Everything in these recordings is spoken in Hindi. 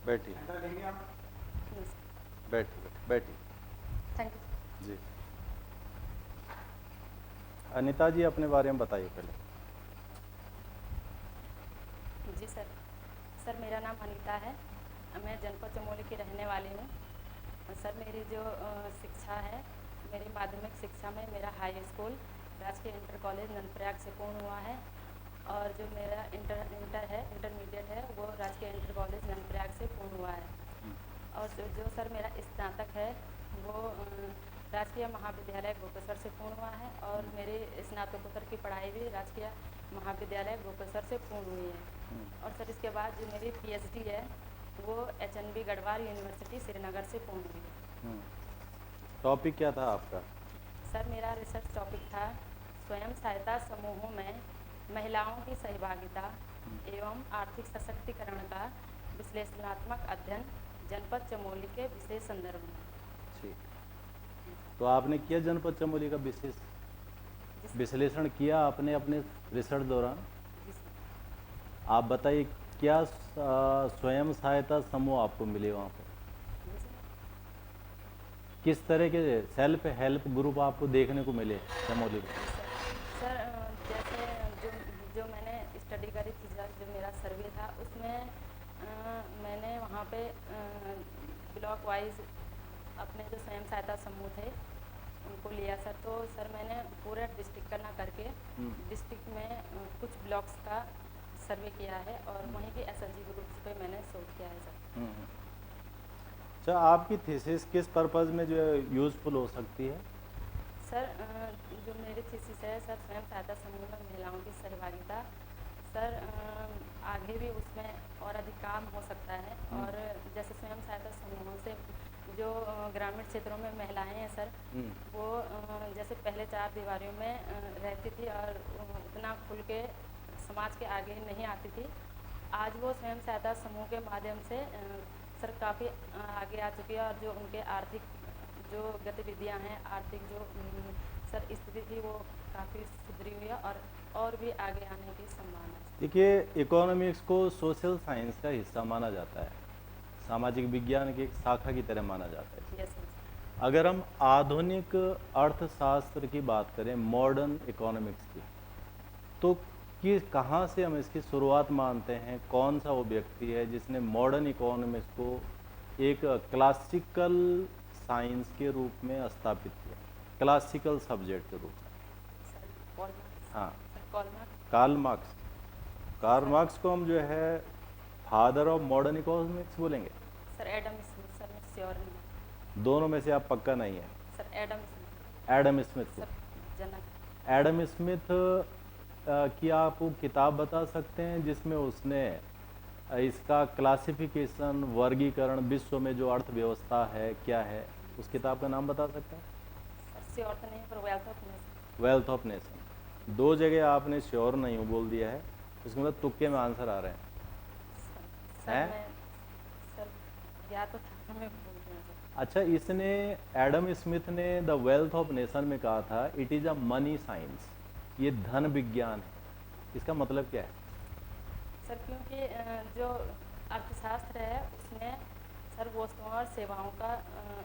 बैठिए, बैठिए, बैठिए। Thank you. जी, अनिता जी अपने बारे में बताइए पहले। जी सर। सर मेरा नाम अनीता है। मैं जनपद चमोली की रहने वाली हूँ। सर मेरी जो शिक्षा है, मेरी माध्यमिक शिक्षा में मेरा हाई स्कूल राजकीय इंटर कॉलेज नंदप्रयाग से पूर्ण हुआ है। और जो मेरा इंटरमीडिएट है वो राजकीय इंटर कॉलेज नंदप्रयाग से पूर्ण हुआ है। और जो सर मेरा स्नातक है वो राजकीय महाविद्यालय गोपेश्वर से पूर्ण हुआ है। और मेरी स्नातकोत्तर की पढ़ाई भी राजकीय महाविद्यालय गोपेश्वर से पूर्ण हुई है। और सर इसके बाद जो मेरी पीएचडी है वो एचएनबी गढ़वाल यूनिवर्सिटी श्रीनगर से पूर्ण हुई है। टॉपिक क्या था आपका? सर मेरा रिसर्च टॉपिक था स्वयं सहायता समूहों में महिलाओं की सहभागिता एवं आर्थिक सशक्तिकरण का विश्लेषणात्मक अध्ययन जनपद चमोली के विशेष संदर्भ में। ठीक, तो आपने किया जनपद चमोली का विशेष विश्लेषण किया आपने अपने रिसर्च दौरान? जी सर। आप बताइए क्या स्वयं सहायता समूह आपको मिले वहाँ पर? जी सर। किस तरह के सेल्फ हेल्प ग्रुप आपको देखने को मिले चमोली में? जी सर। जैसे जो जो मैंने स्टडी करी थी, जो मेरा सर्वे था उसमें मैंने वहाँ पे ब्लॉक वाइज अपने जो स्वयं सहायता समूह थे उनको लिया सर। तो सर मैंने पूरे डिस्ट्रिक्ट का ना करके डिस्ट्रिक्ट में कुछ ब्लॉक्स का सर्वे किया है और वहीं के एसएचजी ग्रुप्स पे मैंने शोध किया है सर। अच्छा, आपकी थीसिस किस पर्पज़ में जो यूज़फुल हो सकती है? सर जो मेरी थीसिस है सर स्वयं सहायता समूह में महिलाओं की सहभागिता। सर आगे भी उसमें और अधिक काम हो सकता है। और जैसे स्वयं सहायता समूहों से जो ग्रामीण क्षेत्रों में महिलाएं हैं सर, वो जैसे पहले चार दीवारियों में रहती थी और उतना खुल के समाज के आगे नहीं आती थी। आज वो स्वयं सहायता समूह के माध्यम से सर काफ़ी आगे आ चुकी है। और जो उनके आर्थिक जो गतिविधियां हैं, आर्थिक जो सर स्थिति थी वो काफ़ी सुधरी हुई है और भी आगे आने की संभावना है। देखिए, इकोनॉमिक्स को सोशल साइंस का हिस्सा माना जाता है, सामाजिक विज्ञान की एक शाखा की तरह माना जाता है। Yes sir. अगर हम आधुनिक अर्थशास्त्र की बात करें, मॉडर्न इकोनॉमिक्स की, तो कि कहाँ से हम इसकी शुरुआत मानते हैं? कौन सा वो व्यक्ति है जिसने मॉडर्न इकोनॉमिक्स को एक क्लासिकल साइंस के रूप में स्थापित किया, क्लासिकल सब्जेक्ट के रूप में? Sir Karl Marx. हाँ, sir Karl Marx. Karl Marx. Karl Marx को हम जो है फादर ऑफ मॉडर्न इकोनॉमिक्स बोलेंगे? Sir Adam Smith. सर मैं श्योर नहीं। दोनों में से आप पक्का नहीं है? Sir Adam Smith. Adam Smith को? सर जनक। एडम स्मिथ की आप वो किताब बता सकते हैं जिसमें उसने इसका क्लासिफिकेशन, वर्गीकरण, विश्व में जो अर्थव्यवस्था है क्या है, उस किताब का नाम बता सकते हैं? सर श्योर तो नहीं पर wealth of nation. Wealth of nation. दो जगह आपने श्योर नहीं हूँ बोल दिया है, इसके मतलब तुक्के में आंसर आ रहे हैं। सर हैं? मैं सर या तो था मैं भूल गया सर। अच्छा, इसने एडम स्मिथ ने द वेल्थ ऑफ नेशन में कहा था it is a money science, ये धन विज्ञान है। इसका मतलब क्या है? सर क्योंकि जो अर्थशास्त्र है उसमें सर वस्तुओं और सेवाओं का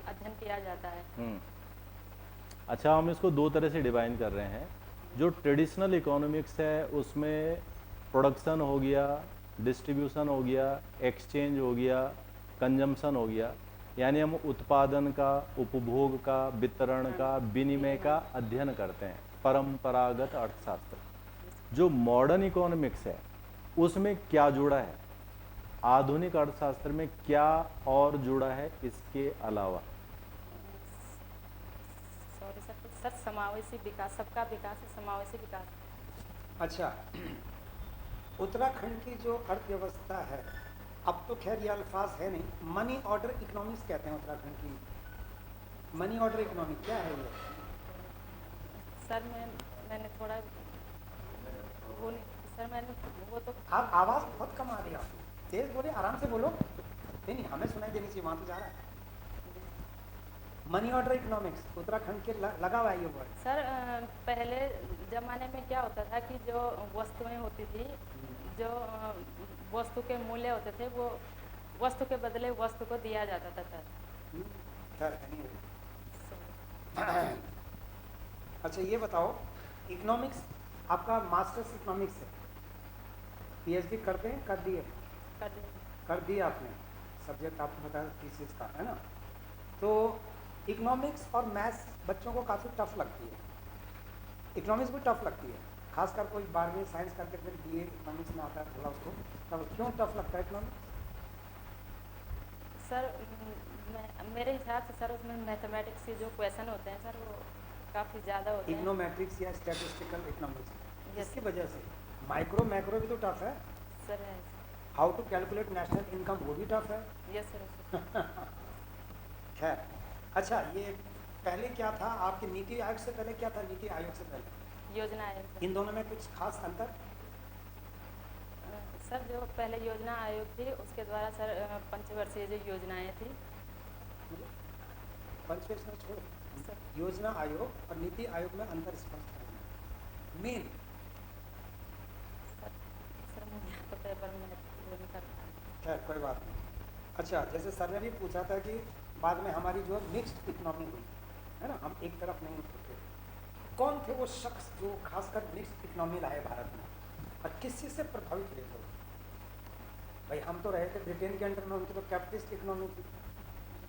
अध्ययन किया जाता है। अच्छा, हम इसको दो तरह से डिवाइन कर रहे हैं। जो ट्रेडिशनल इकोनॉमिक्स है उसमें प्रोडक्शन हो गया, डिस्ट्रीब्यूशन हो गया, एक्सचेंज हो गया, कंजम्पशन हो गया, यानी हम उत्पादन का, उपभोग का, वितरण का, विनिमय का अध्ययन करते हैं, परंपरागत अर्थशास्त्र। जो मॉडर्न इकोनॉमिक्स है उसमें क्या जुड़ा है, आधुनिक अर्थशास्त्र में क्या और जुड़ा है इसके अलावा? Sorry sir. सर समावेशी विकास, सबका विकास है, समावेशी विकास। अच्छा, उत्तराखंड की जो अर्थव्यवस्था है, अब तो खैर ये अल्फाज है नहीं, मनी ऑर्डर इकोनॉमिक्स कहते हैं उत्तराखंड की। मनी ऑर्डर इकोनॉमिक क्या है ये? सर मैंने थोड़ा वो नहीं सर, मैंने वो तो आप आवाज़ बहुत कम आ रही है आपकी, तेज बोले, आराम से बोलो। नहीं, हमें सुनाई देनी चाहिए, वहाँ तो जा रहा है। मनी ऑर्डर इकोनॉमिक्स उत्तराखंड के लगा हुआ है ये वर्ड। सर पहले ज़माने में क्या होता था कि जो वस्तुएं होती थी, जो वस्तु के मूल्य होते थे वो वस्तु के बदले वस्तु को दिया जाता था सर। खैर anyway। अच्छा ये बताओ, इकोनॉमिक्स आपका मास्टर्स इकोनॉमिक्स है, पीएचडी करते हैं, कर दिए? कर दिया। कर दिया आपने, सब्जेक्ट आपको बताया थीसिस का, है ना? तो इकोनॉमिक्स और मैथ्स बच्चों को काफ़ी टफ लगती है, इकोनॉमिक्स भी टफ लगती है, खासकर कोई 12वीं साइंस करके फिर बीए इकोनॉमिक्स में आता है थोड़ा उसको, तब क्यों टफ लगता है इकोनॉमिक्स? सर मेरे हिसाब से सर उसमें मैथमेटिक्स के जो क्वेश्चन होते हैं सर वो काफ़ी ज़्यादा होते हैं। इकोनोमेट्रिक्स या स्टैटिस्टिकल इकोनॉमिक्स, Yes, इसकी वजह से माइक्रो मैक्रो भी तो टफ है, सर है। How to calculate national income वो भी टफ है। Yes sir. खैर, अच्छा ये पहले क्या था आपके नीति आयोग से पहले क्या था, नीति आयोग से पहले योजना आयोग सर। इन दोनों में कुछ खास अंतर? सर जो पहले योजना आयोग थी उसके द्वारा सर पंचवर्षीय जो योजनाएं थी पंचवर्षीय छोड़ो, सर। योजना आयोग और नीति आयोग में अंतर स्पष्ट है मेन। सर मुझे तो पेपर में वो नहीं कर पाया। खैर कोई बात नहीं। अच्छा जैसे सर ने भी पूछा था कि बाद में हमारी जो है मिक्स्ड इकोनॉमी हुई है ना, हम एक तरफ नहीं होते, कौन थे वो शख्स जो खासकर मिक्स्ड इकोनॉमी लाए भारत में और किस चीज़ से प्रभावित हुए थे? भाई हम तो रहे थे ब्रिटेन के अंडर में, उनकी तो कैपिटलिस्ट इकोनॉमी थी,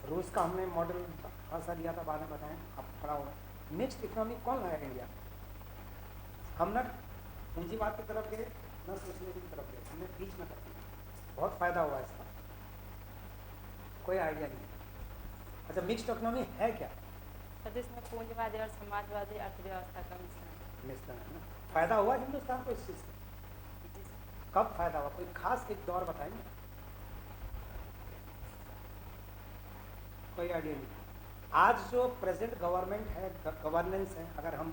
रूस का हमने मॉडल खासा लिया था, बाद में बताएं आप पढ़ा होगा। मिक्स्ड इकोनॉमी कौन लाया इंडिया? हम ना पूंजीवाद की तरफ गए ना सोशलिज्म की तरफ गए, हमने बीच में कर दिया, बहुत फायदा हुआ इसका, कोई आइडिया नहीं। अच्छा मिक्स्ड इकोनॉमी है क्या? सर जिसमें पूंजीवादी और समाजवादी अर्थव्यवस्था का मिश्रण है ना, फायदा हुआ हिंदुस्तान को इस चीज़ से? जी सर। कब फायदा हुआ, कोई खास एक दौर बताएंगे? कोई आइडिया नहीं। आज जो प्रेजेंट गवर्नमेंट है, गवर्नेंस है, अगर हम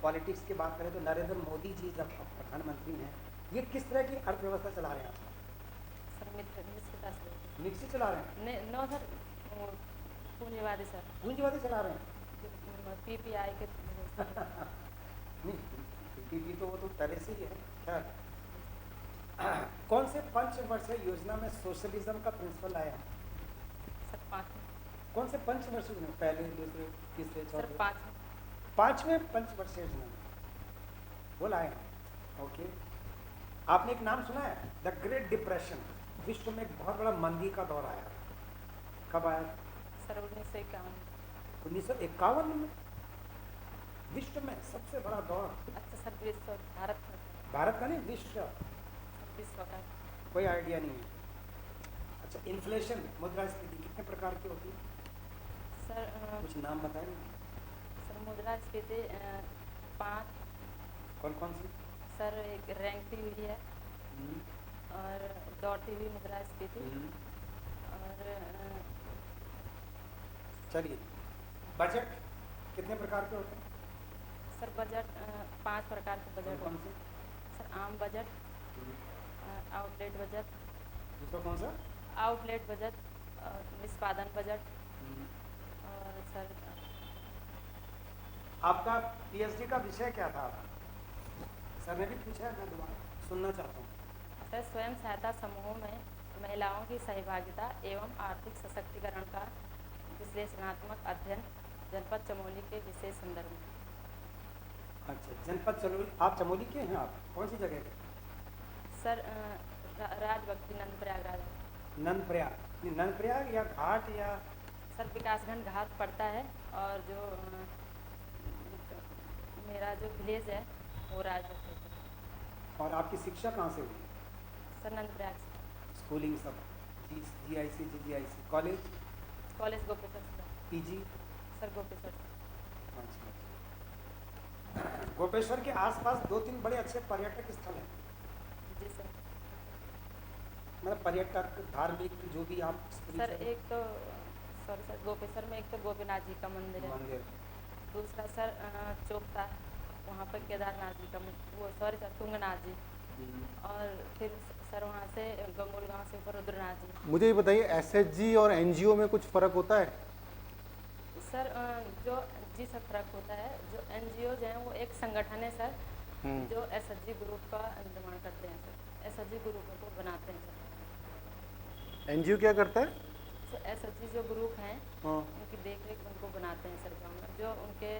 पॉलिटिक्स की बात करें तो नरेंद्र मोदी जी जब प्रधानमंत्री हैं, ये किस तरह की अर्थव्यवस्था चला रहे हैं आप? सर मिश्रित मिक्सी चला रहे हैं? नो सर पूंजीवादी सर। पूंजीवादी चला रहे हैं? पीपीआई के नहीं, पीपीपी तो वो तो पहले से ही है। खैर कौन से पंचवर्षीय योजना में सोशलिज्म का प्रिंसिपल लाया है? सर 5 कौन से पंचवर्षीय योजना, पहले दूसरे तीसरे सर चौथे? 5 पांचवें पंचवर्षीय योजना में वो लाए हैं। ओके, आपने एक नाम सुना है, द ग्रेट डिप्रेशन, विश्व में एक बहुत बड़ा मंदी का दौर आया, कब आया? सर 1951। 1951 में विश्व में सबसे बड़ा दौर। अच्छा सर विश्व भारत का भारत का नहीं, विश्व, विश्व का कोई आइडिया नहीं है। अच्छा इन्फ्लेशन, मुद्रास्फीति कितने प्रकार की होती है? सर कुछ नाम बताएं। सर मुद्रास्फीति 5। कौन कौन सी? सर एक रेंगती हुई है और दौड़ती हुई मुद्रास्फीति और चलिए, बजट कितने प्रकार के होते हैं? सर बजट 5 प्रकार के बजट कौन से? सर आम बजट, आउटलेट बजट, दूसरा कौन सा? आउटलेट बजट और निष्पादन बजट और सर आपका पीएचडी का विषय क्या था? सर ने भी पूछा है, मैं दोबारा सुनना चाहता हूँ। सर स्वयं सहायता समूहों में महिलाओं की सहभागिता एवं आर्थिक सशक्तिकरण का विश्लेषणात्मक अध्ययन जनपद चमोली के विशेष संदर्भ में। अच्छा जनपद चमोली, आप चमोली के हैं? आप कौन सी जगह के? सर राजभक्ति नंद प्रयागराज। नंदप्रयाग, नंदप्रयाग या घाट या? सर विकासखंड घाट पड़ता है और जो मेरा जो विलेज है वो राजभक्ति। और आपकी शिक्षा कहाँ से हुई? सर नंद प्रयाग से। स्कूलिंग सब GIC, GGIC, college? College Gopeshwar से। पीजी? सर गोपेश्वर से। अच्छा, गोपेश्वर के आसपास 2-3 बड़े अच्छे पर्यटक स्थल हैं। जी सर। मतलब पर्यटक धार्मिक जो भी आप सर एक तो सॉरी सर गोपेश्वर में एक तो गोपीनाथ जी का मंदिर है, मंदिर, दूसरा सर चोपता वहाँ पर केदारनाथ जी का वो सॉरी सर तुंगनाथ जी, और फिर सर वहाँ से गंगोल गांव से ऊपर रुद्रनाथ जी। मुझे ये बताइए एसएचजी और एनजीओ में कुछ फ़र्क होता है? सर जो जी सर फर्क होता है, जो एनजीओ जो हैं वो एक संगठन है सर जो एसएचजी ग्रुप का निर्माण करते हैं सर, एसएचजी ग्रुप को बनाते हैं सर। एनजीओ क्या करता है? सर एसएचजी जो ग्रुप हैं हाँ, उनकी देख रेख उनको बनाते हैं सर गाँव में, जो उनके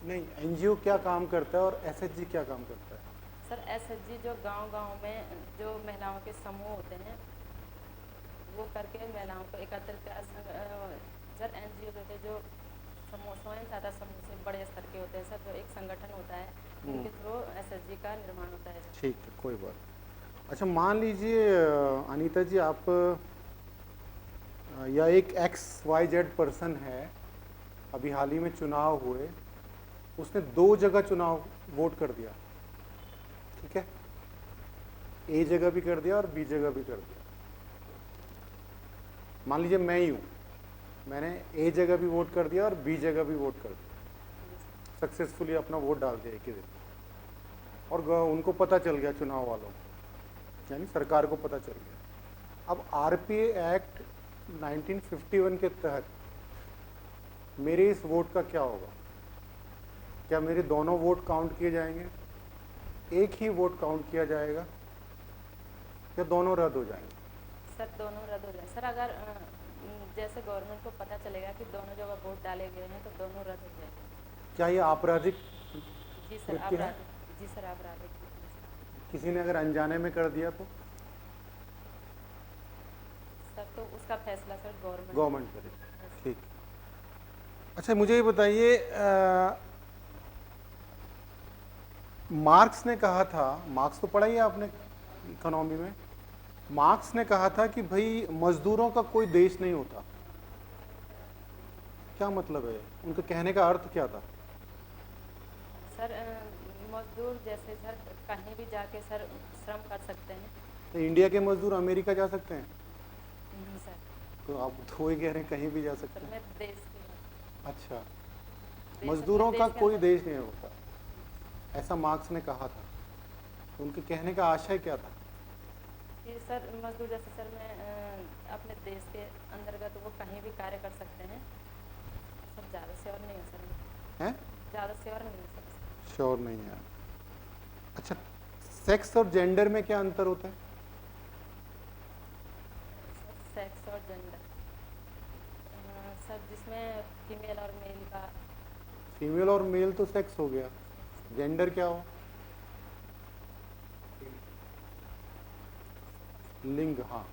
नहीं, एनजीओ क्या काम करता है और एसएचजी क्या काम करता है? सर एसएचजी जो गांव-गांव में जो महिलाओं के समूह होते हैं वो करके महिलाओं को एकत्रित कर सर एनजीओ होते हैं जो समूह स्वयं सहायता समूह से बड़े स्तर के होते हैं सर, जो एक संगठन होता है उनके थ्रू एसएचजी का निर्माण होता है सर। ठीक है, कोई बात नहीं। अच्छा, मान लीजिए अनीता जी, आप या एक XYZ पर्सन है, अभी हाल ही में चुनाव हुए, उसने 2 जगह चुनाव वोट कर दिया, ठीक है, ए जगह भी कर दिया और बी जगह भी कर दिया। मान लीजिए मैं ही हूँ, मैंने ए जगह भी वोट कर दिया और बी जगह भी वोट कर दिया, सक्सेसफुली अपना वोट डाल दिया एक ही दिन, और उनको पता चल गया, चुनाव वालों को, यानी सरकार को पता चल गया। अब आरपीए एक्ट 1951 के तहत मेरे इस वोट का क्या होगा? क्या मेरे दोनों वोट काउंट किए जाएंगे, एक ही वोट काउंट किया जाएगा, या दोनों रद्द हो जाएंगे? सर दोनों रद्द हो जाए सर, अगर जैसे गवर्नमेंट को पता चलेगा कि दोनों जगह वोट डाले गए हैं तो दोनों रद्द हो जाएंगे। क्या ये आपराधिक जी सर कृत्य है? आपराधिक, जी सर आपराधिक कृत्य है। किसी ने अगर अनजाने में कर दिया तो सर तो उसका फैसला सर गवर्नमेंट करे, ठीक। अच्छा, मुझे ये बताइए, मार्क्स ने कहा था, मार्क्स तो पढ़ा ही है आपने इकोनॉमी में, मार्क्स ने कहा था कि भाई मजदूरों का कोई देश नहीं होता। क्या मतलब है, उनके कहने का अर्थ क्या था? सर मजदूर जैसे सर कहीं भी जाके सर श्रम कर सकते हैं। तो इंडिया के मजदूर अमेरिका जा सकते हैं, नहीं सर, तो आप तो वही कह रहे हैं कहीं भी जा सकते सर हैं। मैं देश की अच्छा, देश- मजदूरों देश का के कोई अंदर- देश नहीं होता, ऐसा मार्क्स ने कहा था। तो उनके कहने का आशय क्या था? कि सर मजदूर जैसे सर मैं अपने देश के अंतर्गत वो कहीं भी कार्य कर सकते हैं। सर ज़्यादा श्योर नहीं है सर, हैं? ज़्यादा श्योर नहीं है सर। श्योर नहीं है। अच्छा, सेक्स और जेंडर में क्या अंतर होता है? सेक्स और जेंडर सर जिसमें फीमेल और मेल का फीमेल और मेल तो सेक्स हो गया, जेंडर क्या हो? लिंग, हाँ।